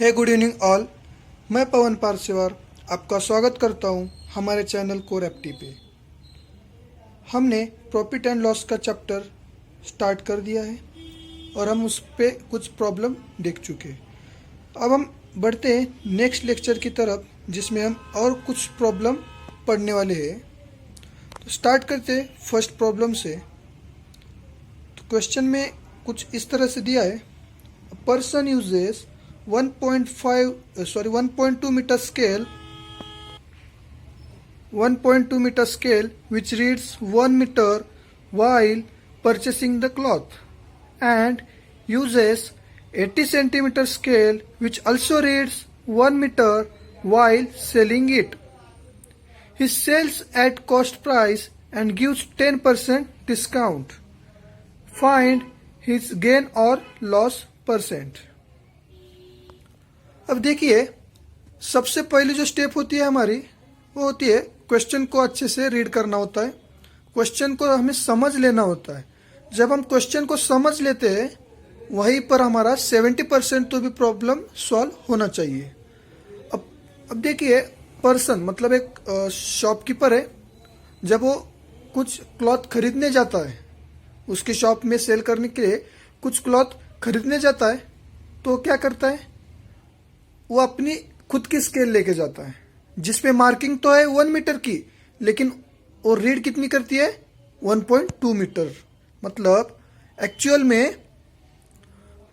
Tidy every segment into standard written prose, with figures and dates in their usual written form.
हे good evening all. मैं पवन पारसेवार आपका स्वागत करता हूं हमारे चैनल कोर एप्टी पे। हमने प्रॉफिट एंड लॉस का चैप्टर स्टार्ट कर दिया है और हम उस पर कुछ प्रॉब्लम देख चुके हैं। अब हम बढ़ते हैं नेक्स्ट लेक्चर की तरफ, जिसमें हम और कुछ प्रॉब्लम पढ़ने वाले हैं। तो स्टार्ट करते हैं फर्स्ट प्रॉब्लम से। तो क्वेश्चन में कुछ इस तरह से दिया है, person uses 1.2 meter scale 1.2 meter scale which reads 1 meter while purchasing the cloth, and uses 80 centimeter scale which also reads 1 meter while selling it. He sells at cost price and gives 10% discount. Find his gain or loss percent. अब देखिए, सबसे पहले जो step होती है हमारी, वो होती है क्वेश्चन को अच्छे से रीड करना होता है। क्वेश्चन को हमें समझ लेना होता है। जब हम क्वेश्चन को समझ लेते हैं, वहीं पर हमारा 70% तो भी प्रॉब्लम सॉल्व होना चाहिए। अब देखिए, पर्सन मतलब एक शॉपकीपर है। जब वो कुछ क्लॉथ खरीदने जाता है, उसकी शॉप में सेल करने के लिए कुछ क्लॉथ खरीदने जाता है, तो क्या करता है, वो अपनी खुद की स्केल लेके जाता है, जिसपे मार्किंग तो है 1 मीटर की, लेकिन वो रीड कितनी करती है 1.2 मीटर। मतलब एक्चुअल में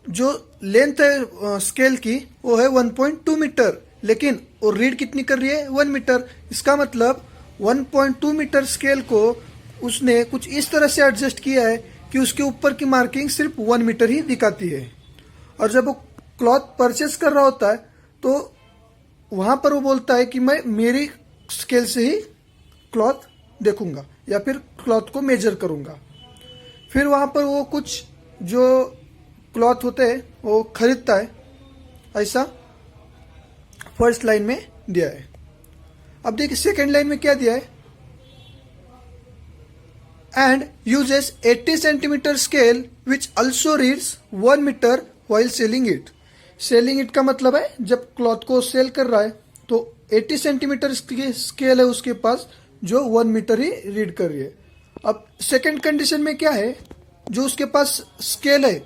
जो लेंथ है स्केल की वो है 1.2 मीटर, लेकिन वो रीड कितनी कर रही है 1 मीटर। इसका मतलब 1.2 मीटर स्केल को उसने कुछ इस तरह से एडजस्ट किया है कि उसके ऊपर की मार्किंग सिर्फ 1 मीटर ही दिखाती है। और जब वो क्लॉथ परचेस कर रहा होता है, तो वहां पर वो बोलता है कि मैं मेरी स्केल से ही क्लॉथ देखूंगा या फिर क्लॉथ को मेजर करूंगा। फिर वहां पर वो कुछ जो क्लॉथ होते हैं वो खरीदता है। ऐसा फर्स्ट लाइन में दिया है। अब देखिए सेकेंड लाइन में क्या दिया है, and uses 80 centimetre scale which also reads 1 metre while selling it. Selling it का मतलब है जब क्लॉथ को सेल कर रहा है तो 80 सेंटीमीटर स्केल है उसके पास, जो 1 मीटर ही रीड कर रही है। अब सेकंड कंडीशन में क्या है, जो उसके पास स्केल है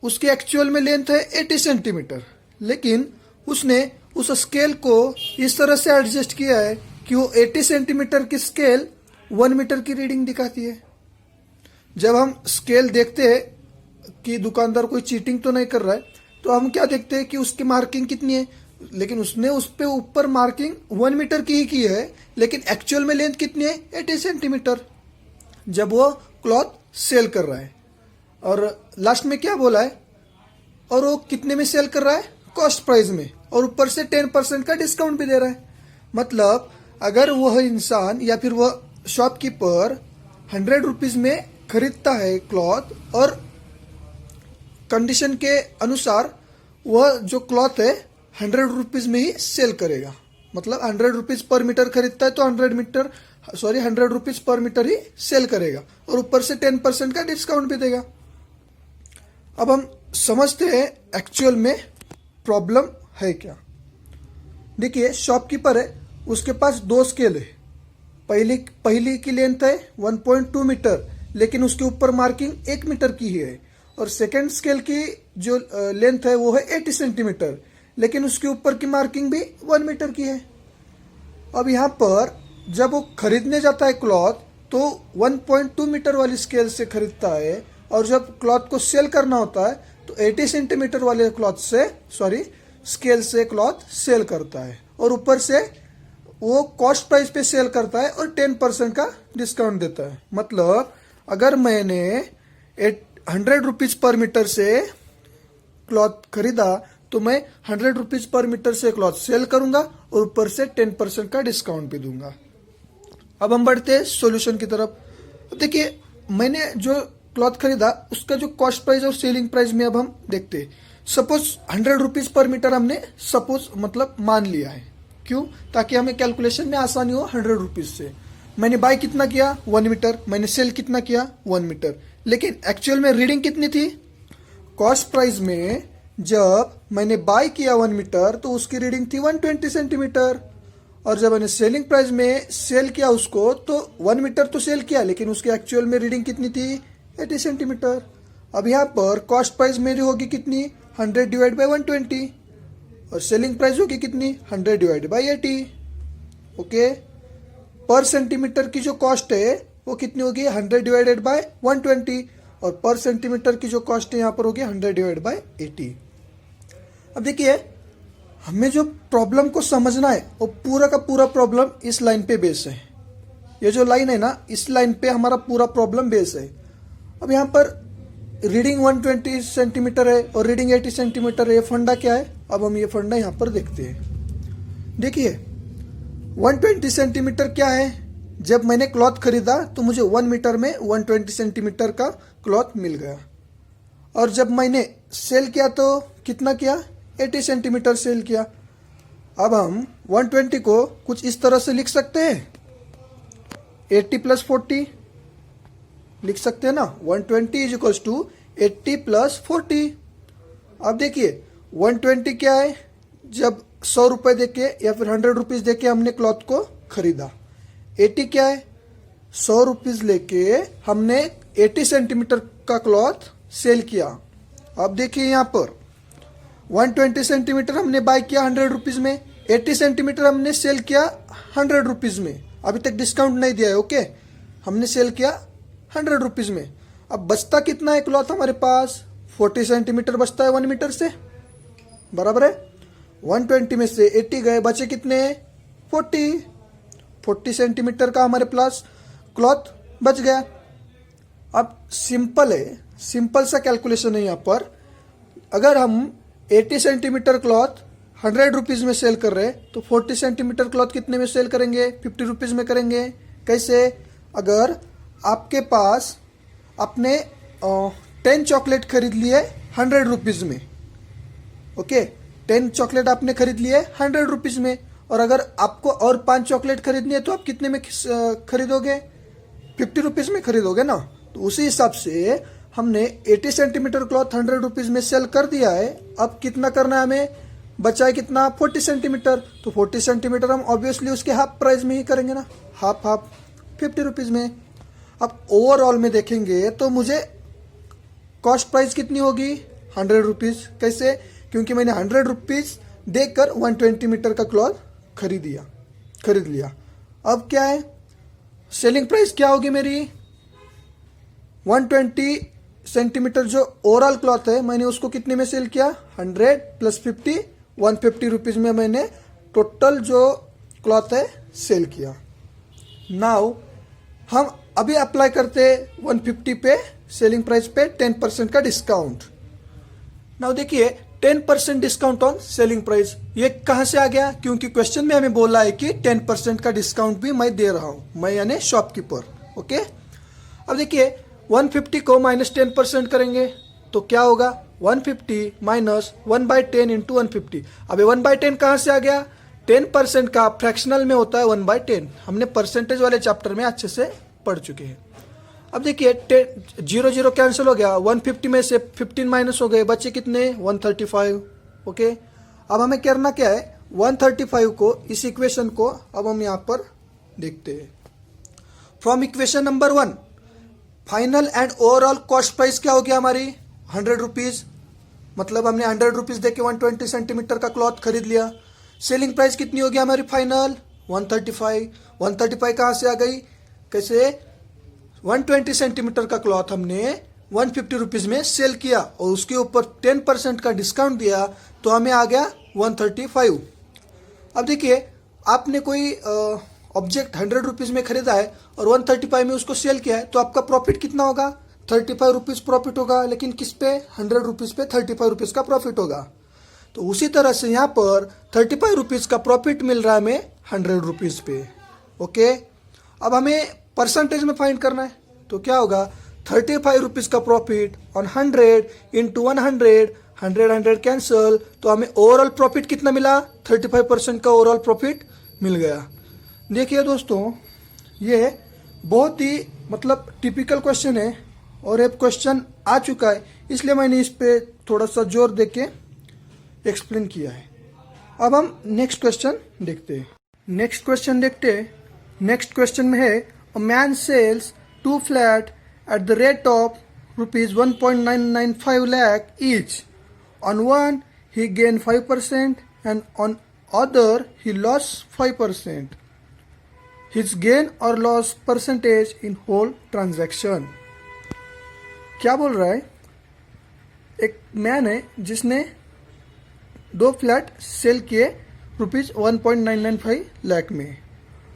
उसकी एक्चुअल में लेंथ है 80 सेंटीमीटर, लेकिन उसने उस स्केल को इस तरह से एडजस्ट किया है कि वो 80 सेंटीमीटर की स्केल 1 मीटर की रीडिंग दिखाती है। जब हम स्केल देखते हैं कि दुकानदार कोई चीटिंग तो नहीं कर रहा है, तो हम क्या देखते हैं कि उसकी मार्किंग कितनी है, लेकिन उसने उस पे ऊपर मार्किंग 1 मीटर की ही की है, लेकिन एक्चुअल में लेंथ कितनी है 80 सेंटीमीटर जब वो क्लॉथ सेल कर रहा है। और लास्ट में क्या बोला है, और वो कितने में सेल कर रहा है, कॉस्ट प्राइस में, और ऊपर से 10% का डिस्काउंट भी दे रहा है। मतलब अगर वह इंसान या फिर वह शॉपकीपर 100 रुपीज में खरीदता है क्लॉथ, और कंडीशन के अनुसार वह जो क्लॉथ है 100 रुपीज में ही सेल करेगा। मतलब 100 रुपीज पर मीटर खरीदता है तो 100 रुपीज पर मीटर ही सेल करेगा, और ऊपर से 10% का डिस्काउंट भी देगा। अब हम समझते हैं एक्चुअल में प्रॉब्लम है क्या। देखिए, शॉपकीपर है, उसके पास 2 स्केल है। पहली की लेंथ है 1.2 मीटर, लेकिन उसके ऊपर मार्किंग 1 मीटर की ही है। और सेकेंड स्केल की जो लेंथ है वो है 80 सेंटीमीटर, लेकिन उसके ऊपर की मार्किंग भी 1 मीटर की है। अब यहाँ पर जब वो खरीदने जाता है क्लॉथ, तो 1.2 मीटर वाली स्केल से खरीदता है, और जब क्लॉथ को सेल करना होता है तो 80 सेंटीमीटर वाले स्केल से क्लॉथ सेल करता है, और ऊपर से वो कॉस्ट प्राइस पे सेल करता है और 10% का डिस्काउंट देता है। मतलब अगर मैंने 100 रुपीज पर मीटर से क्लॉथ खरीदा, तो मैं 100 रुपीज पर मीटर से क्लॉथ सेल करूंगा और ऊपर से 10% का डिस्काउंट भी दूंगा। अब हम बढ़ते हैं सॉल्यूशन की तरफ। देखिए, मैंने जो क्लॉथ खरीदा उसका जो कॉस्ट प्राइस और सेलिंग प्राइस में अब हम देखते हैं। सपोज 100 रुपीज पर मीटर हमने मतलब मान लिया है। क्यों? ताकि हमें कैलकुलेशन में आसानी हो। 100 रुपीज से मैंने बाय कितना किया 1 मीटर, मैंने सेल कितना किया 1 मीटर, लेकिन एक्चुअल में रीडिंग कितनी थी, कॉस्ट प्राइस में जब मैंने बाय किया 1 मीटर तो उसकी रीडिंग थी 120 सेंटीमीटर, और जब मैंने सेलिंग प्राइस में सेल किया उसको तो 1 मीटर तो सेल किया, लेकिन उसकी एक्चुअल में रीडिंग कितनी थी 80 सेंटीमीटर। अब यहाँ पर कॉस्ट प्राइस मेरी होगी कितनी 100 डिवाइड बाई 120, और सेलिंग प्राइस होगी कितनी 100 डिवाइड बाई 80। ओके, पर सेंटीमीटर की जो कॉस्ट है वो कितनी होगी 100 डिवाइडेड बाय 120, और पर सेंटीमीटर की जो कॉस्ट है यहाँ पर होगी 100 डिवाइड बाय 80। अब देखिए हमें जो प्रॉब्लम को समझना है वो पूरा का पूरा प्रॉब्लम इस लाइन पे बेस है। ये जो लाइन है ना, इस लाइन पे हमारा पूरा प्रॉब्लम बेस है। अब यहाँ पर रीडिंग 120 सेंटीमीटर है और रीडिंग 80 सेंटीमीटर है, ये फंडा क्या है? अब हम ये फंडा यहाँ पर देखते हैं। देखिए 120 सेंटीमीटर क्या है? जब मैंने क्लॉथ खरीदा तो मुझे 1 मीटर में 120 सेंटीमीटर का क्लॉथ मिल गया, और जब मैंने सेल किया तो कितना किया 80 सेंटीमीटर सेल किया। अब हम 120 को कुछ इस तरह से लिख सकते हैं, 80 प्लस 40 लिख सकते हैं ना, 120 इज इक्वल्स टू 80 प्लस 40। अब देखिए 120 क्या है? जब 100 रुपये देके या फिर 100 रुपीज़ देके हमने क्लॉथ को खरीदा। 80 क्या है? 100 रुपीज़ लेके हमने 80 सेंटीमीटर का क्लॉथ सेल किया। अब देखिए यहाँ पर 120 सेंटीमीटर हमने बाय किया 100 रुपीज़ में, 80 सेंटीमीटर हमने सेल किया 100 रुपीज़ में। अभी तक डिस्काउंट नहीं दिया है, ओके। हमने सेल किया 100 रुपीज़ में। अब बचता कितना है क्लॉथ हमारे पास? 40 सेंटीमीटर बचता है 1 मीटर से, बराबर है। 120 में से 80 गए, बचे कितने 40 सेंटीमीटर का हमारे पास क्लॉथ बच गया। अब सिंपल है, सिंपल सा कैलकुलेशन है यहाँ पर। अगर हम 80 सेंटीमीटर क्लॉथ 100 रुपीज़ में सेल कर रहे हैं तो 40 सेंटीमीटर क्लॉथ कितने में सेल करेंगे? 50 रुपीज़ में करेंगे। कैसे? अगर आपके पास आपने 10 चॉकलेट खरीद लिए 100 रुपीज़ में, ओके, 10 चॉकलेट आपने खरीद लिए 100 रुपीज़ में, और अगर आपको और 5 चॉकलेट खरीदनी है तो आप कितने में खरीदोगे? 50 रुपीज़ में खरीदोगे ना। तो उसी हिसाब से हमने 80 सेंटीमीटर क्लॉथ 100 रुपीज़ में सेल कर दिया है। अब कितना करना है हमें? बचा है कितना 40 सेंटीमीटर। तो 40 सेंटीमीटर हम ऑब्वियसली उसके हाफ प्राइस में ही करेंगे ना, हाफ 50 रुपीज़ में। अब ओवरऑल में देखेंगे तो मुझे कॉस्ट प्राइस कितनी होगी 100 रुपीज़। कैसे? क्योंकि मैंने 100 रुपीज़ देकर 120 मीटर का क्लॉथ खरीद लिया। अब क्या है सेलिंग प्राइस क्या होगी मेरी? 120 सेंटीमीटर जो ओवरऑल क्लॉथ है मैंने उसको कितने में सेल किया? 100 प्लस 50, 150 रुपीज़ में मैंने टोटल जो क्लॉथ है सेल किया। नाउ हम अभी अप्लाई करते 150 पे सेलिंग प्राइस पे 10% का डिस्काउंट। नाउ देखिए 10% डिस्काउंट ऑन सेलिंग प्राइस, ये कहां से आ गया? क्योंकि क्वेश्चन में हमें बोला है कि 10% का डिस्काउंट भी मैं दे रहा हूं, मैं यानी शॉपकीपर, ओके। अब देखिए 150 को माइनस 10% करेंगे तो क्या होगा? 150 माइनस 1/10 इंटू 150। अब 1/10 कहां से आ गया? 10% का फ्रैक्शनल में होता है 1/10। हमने परसेंटेज वाले चैप्टर में अच्छे से पढ़ चुके हैं। अब देखिए 0 कैंसिल हो गया, 150 में से 15 माइनस हो गए, बचे कितने 135, ओके। अब हमें करना क्या है? 135 को, इस इक्वेशन को अब हम यहाँ पर देखते हैं। From equation number 1 final and overall cost price क्या हो गया हमारी? 100 रुपीज़, मतलब हमने 100 रुपीज़ देके 120 सेंटीमीटर का क्लॉथ खरीद लिया। सेलिंग प्राइस कितनी हो गया हमारी फाइनल? 135। 135 कहाँ से आ गई? कैसे? 120 सेंटीमीटर का क्लॉथ हमने 150 रुपीज़ में सेल किया और उसके ऊपर 10% का डिस्काउंट दिया तो हमें आ गया 135। अब देखिए आपने कोई ऑब्जेक्ट 100 रुपीज़ में खरीदा है और 135 में उसको सेल किया है तो आपका प्रॉफिट कितना होगा? 35 रुपीज़ प्रॉफिट होगा, लेकिन किस पे? 100 रुपीज़ पे 35 रुपीज़ का प्रॉफिट होगा। तो उसी तरह से यहाँ पर 35 रुपीज़ का प्रॉफिट मिल रहा है हमें 100 रुपीज़ पे, ओके। अब हमें परसेंटेज में फाइंड करना है तो क्या होगा? 35 रुपीज़ का प्रॉफिट ऑन 100 इंटू 100, 100 कैंसल, तो हमें ओवरऑल प्रॉफिट कितना मिला? 35% का ओवरऑल प्रॉफिट मिल गया। देखिए दोस्तों ये बहुत ही मतलब टिपिकल क्वेश्चन है और एक क्वेश्चन आ चुका है, इसलिए मैंने इस पे थोड़ा सा जोर देके एक्सप्लेन किया है। अब हम नेक्स्ट क्वेश्चन देखते हैं। नेक्स्ट क्वेश्चन में है a man sells 2 flat at the rate of ₹1.995 lakh each. On one he gained 5% and on other he lost 5%. His gain or loss percentage in whole transaction. क्या बोल रहा है? एक man है जिसने 2 फ्लैट सेल किए ₹1.995 लाख में,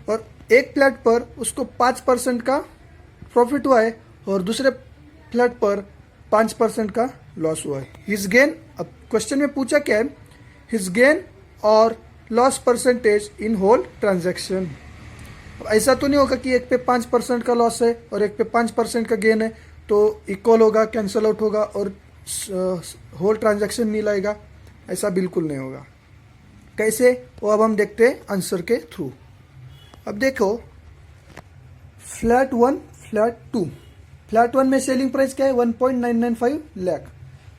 और एक फ्लैट पर उसको 5% का प्रॉफिट हुआ है और दूसरे फ्लैट पर 5% का लॉस हुआ है। हिज गेन, अब क्वेश्चन में पूछा क्या है? हिज गेन और loss percentage in whole transaction. ऐसा तो नहीं होगा कि एक पे 5% का लॉस है और एक पे 5% का गेन है तो इक्वल होगा, कैंसल आउट होगा और होल ट्रांजैक्शन नहीं लाएगा। ऐसा बिल्कुल नहीं होगा। कैसे, वो अब हम देखते हैं आंसर के थ्रू। अब देखो, फ्लैट 1, फ्लैट 2। फ्लैट 1 में सेलिंग प्राइस क्या है? 1.995 लाख।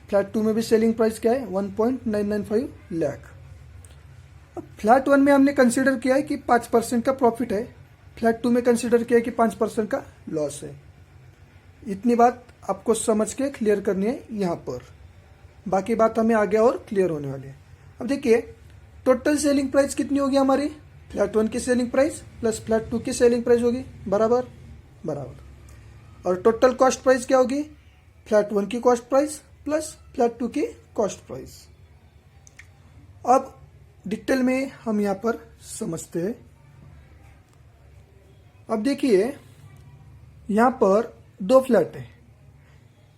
फ्लैट 2 में भी सेलिंग प्राइस क्या है? 1.995 लाख। अब फ्लैट 1 में हमने कंसीडर किया है कि 5% का प्रॉफिट है, फ्लैट 2 में कंसीडर किया है कि 5% का लॉस है। इतनी बात आपको समझ के क्लियर करनी है यहाँ पर, बाकी बात हमें आगे और क्लियर होने वाली है। अब देखिए, टोटल सेलिंग प्राइस कितनी होगी हमारी? फ्लैट 1 की सेलिंग प्राइस प्लस फ्लैट 2 की सेलिंग प्राइस होगी, बराबर। और टोटल कॉस्ट प्राइस क्या होगी? फ्लैट 1 की कॉस्ट प्राइस प्लस फ्लैट 2 की कॉस्ट प्राइस। अब डिटेल में हम यहां पर समझते हैं। अब देखिए, यहां पर 2 फ्लैट है,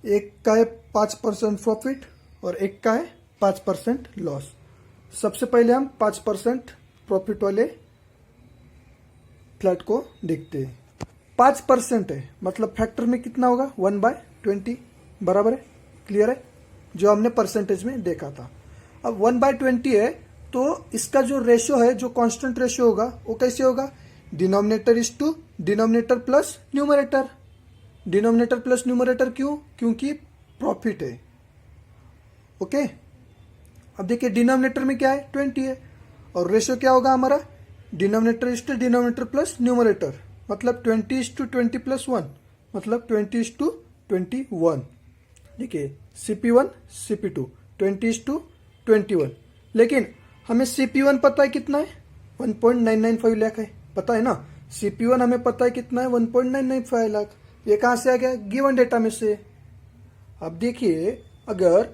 एक का है 5% प्रॉफिट और एक का है 5% लॉस। सबसे पहले हम 5% प्रॉफिट वाले फ्लैट को देखते हैं। 5% है मतलब फैक्टर में कितना होगा? 1/20, बराबर है, क्लियर है, जो हमने परसेंटेज में देखा था। अब 1/20 है तो इसका जो रेशियो है, जो कांस्टेंट रेशियो होगा, वो कैसे होगा? Denominator is to denominator plus numerator. Denominator plus numerator क्यों? क्योंकि प्रॉफिट है। ओके, अब देखिए डिनोमिनेटर में क्या है? 20 है और रेशियो क्या होगा हमारा? Denominator is to denominator plus numerator, मतलब 20:20 + 1, मतलब 20:21। देखिए CP1 CP2 20:21, लेकिन हमें CP1 पता है कितना है? 1.995 लाख है, पता है ना। CP1 हमें पता है कितना है? 1.995 लाख। ये कहां से आ गया? गिवन डेटा में से। अब देखिए, अगर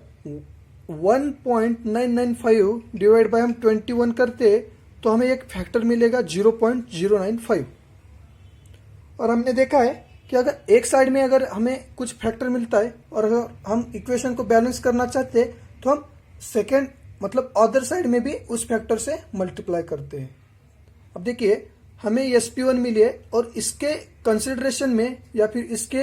1.995 डिवाइड बाय हम 21 करते तो हमें एक फैक्टर मिलेगा 0.095। और हमने देखा है कि अगर एक साइड में अगर हमें कुछ फैक्टर मिलता है और अगर हम इक्वेशन को बैलेंस करना चाहते हैं तो हम सेकेंड मतलब अदर साइड में भी उस फैक्टर से मल्टीप्लाई करते हैं। अब देखिए, हमें SP1 मिली है और इसके कंसिडरेशन में या फिर इसके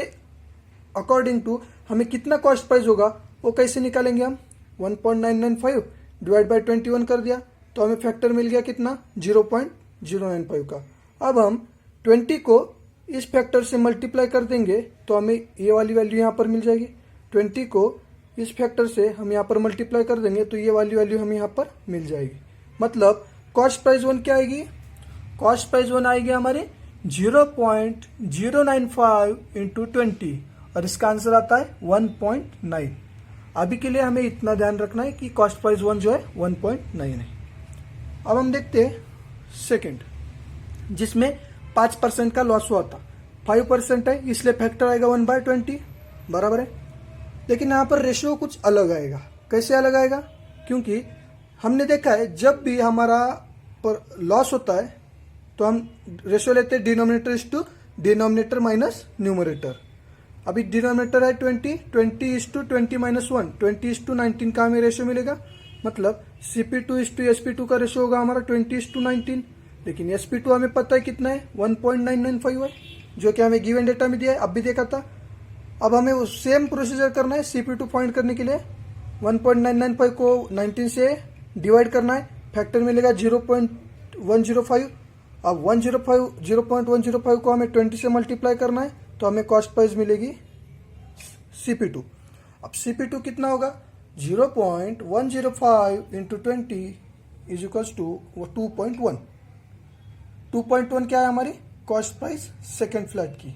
अकॉर्डिंग टू हमें कितना कॉस्ट प्राइस होगा वो कैसे निकालेंगे हम? 1.995 डिवाइड बाय 21 कर दिया तो हमें फैक्टर मिल गया कितना? 0.095 का। अब हम 20 को इस फैक्टर से मल्टीप्लाई कर देंगे तो हमें ये वाली वैल्यू यहाँ पर मिल जाएगी। 20 को इस फैक्टर से हम यहाँ पर मल्टीप्लाई कर देंगे तो ये वाली वैल्यू हमें यहाँ पर मिल जाएगी। मतलब कॉस्ट प्राइस 1 क्या आएगी? कॉस्ट प्राइस 1 आएगी हमारे 0.095 इंटू 20 और इसका आंसर आता है 1.9। अभी के लिए हमें इतना ध्यान रखना है कि कॉस्ट प्राइस 1 जो है 1.9 है। अब हम देखते हैं सेकंड, जिसमें 5% का लॉस हुआ था। 5% है इसलिए फैक्टर आएगा 1/20, बराबर है। लेकिन यहाँ पर रेशियो कुछ अलग आएगा। कैसे अलग आएगा? क्योंकि हमने देखा है जब भी हमारा पर लॉस होता है तो हम रेशियो लेते हैं denominator is to denominator minus numerator. अभी डिनोमिनेटर है 20, 20:20 - 1, 20:19 का हमें रेशियो मिलेगा। मतलब CP2 इज टू SP2 का रेशियो होगा हमारा 20:19। लेकिन SP2 हमें पता है कितना है? 1.995 है, जो कि हमें गिवन डेटा में दिया है, अब भी देखा था। अब हमें वो सेम प्रोसीजर करना है CP2 फाइंड करने के लिए। 1.995 को 19 से डिवाइड करना है, फैक्टर मिलेगा 0.105। अब 0.105 को हमें 20 से मल्टीप्लाई करना है तो हमें कॉस्ट प्राइस मिलेगी CP2। अब CP2 कितना होगा? 0.105 into 20 इज इक्वल्स टू 2.1। 2.1 क्या है हमारी कॉस्ट प्राइस सेकेंड फ्लैट की।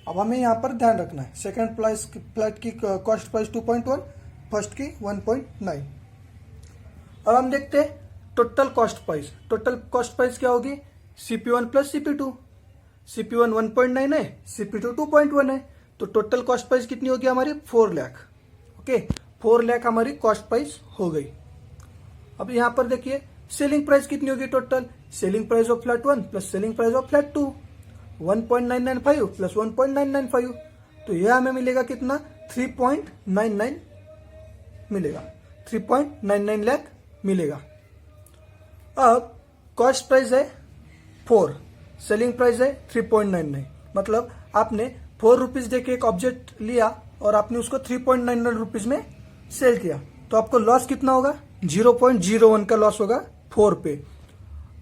अब हमें यहाँ पर ध्यान रखना है सेकेंड फ्लैट की कॉस्ट प्राइस 2.1, फर्स्ट की 1.9। अब हम देखते हैं total cost price. Total cost price क्या होगी CP1 प्लस CP2। CP1 1.9 है, CP2 2.1 है, तो टोटल कॉस्ट प्राइस कितनी होगी हमारी 4 लाख। ओके, 4 लाख हमारी कॉस्ट प्राइस हो गई। अब यहाँ पर देखिए सेलिंग प्राइस कितनी होगी total. Selling price of flat 1 plus selling price of flat 2 1.995 plus 1.995, तो यह हमें मिलेगा कितना 3.99 मिलेगा, 3.99 लाख मिलेगा। अब कॉस्ट प्राइस है 4, सेलिंग प्राइस है 3.99, मतलब आपने 4 रुपीज देके एक ऑब्जेक्ट लिया और आपने उसको 3.99 रुपीज में सेल किया, तो आपको लॉस कितना होगा 0.01 का लॉस होगा 4 पे।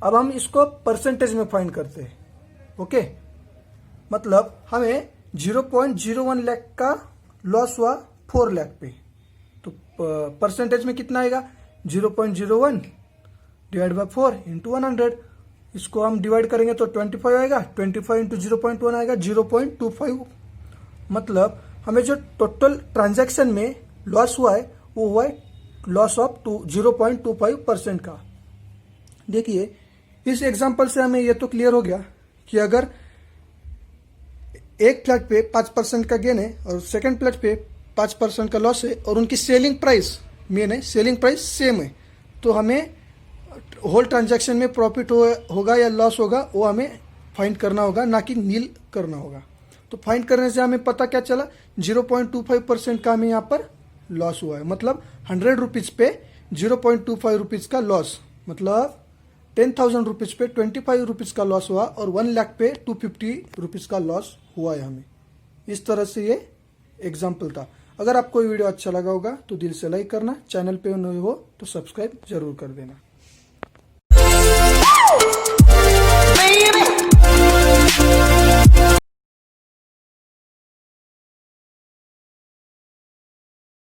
अब हम इसको परसेंटेज में फाइंड करते हैं। ओके, मतलब हमें 0.01 लाख का लॉस हुआ 4 लाख पे, तो परसेंटेज में कितना आएगा 0.01 डिवाइड बाय 4 इंटू 100। इसको हम डिवाइड करेंगे तो 25 आएगा, 25 इंटू 0.1 आएगा 0.25। मतलब हमें जो टोटल ट्रांजैक्शन में लॉस हुआ है वो हुआ है लॉस ऑफ 0.25% का। देखिए इस एग्जांपल से हमें ये तो क्लियर हो गया कि अगर एक फ्लैट पे 5% का गेन है और सेकंड फ्लैट पे 5% का लॉस है और उनकी सेलिंग प्राइस मेन है, सेलिंग प्राइस सेम है, तो हमें होल ट्रांजैक्शन में प्रॉफिट होगा या लॉस होगा वो हमें फाइंड करना होगा, ना कि नील करना होगा। तो फाइंड करने से हमें पता क्या चला 0.25% का हमें यहाँ पर लॉस हुआ है, मतलब 100 रुपीज पे 0.25 रुपीज का लॉस, मतलब 10,000 रुपीज पे 25 रुपीज का लॉस हुआ और 1 लाख पे 250 रुपीज का लॉस हुआ है हमें। इस तरह से ये एग्जाम्पल था। अगर आपको ये वीडियो अच्छा लगा होगा तो दिल से लाइक करना, चैनल पे नए हो तो सब्सक्राइब जरूर कर देना।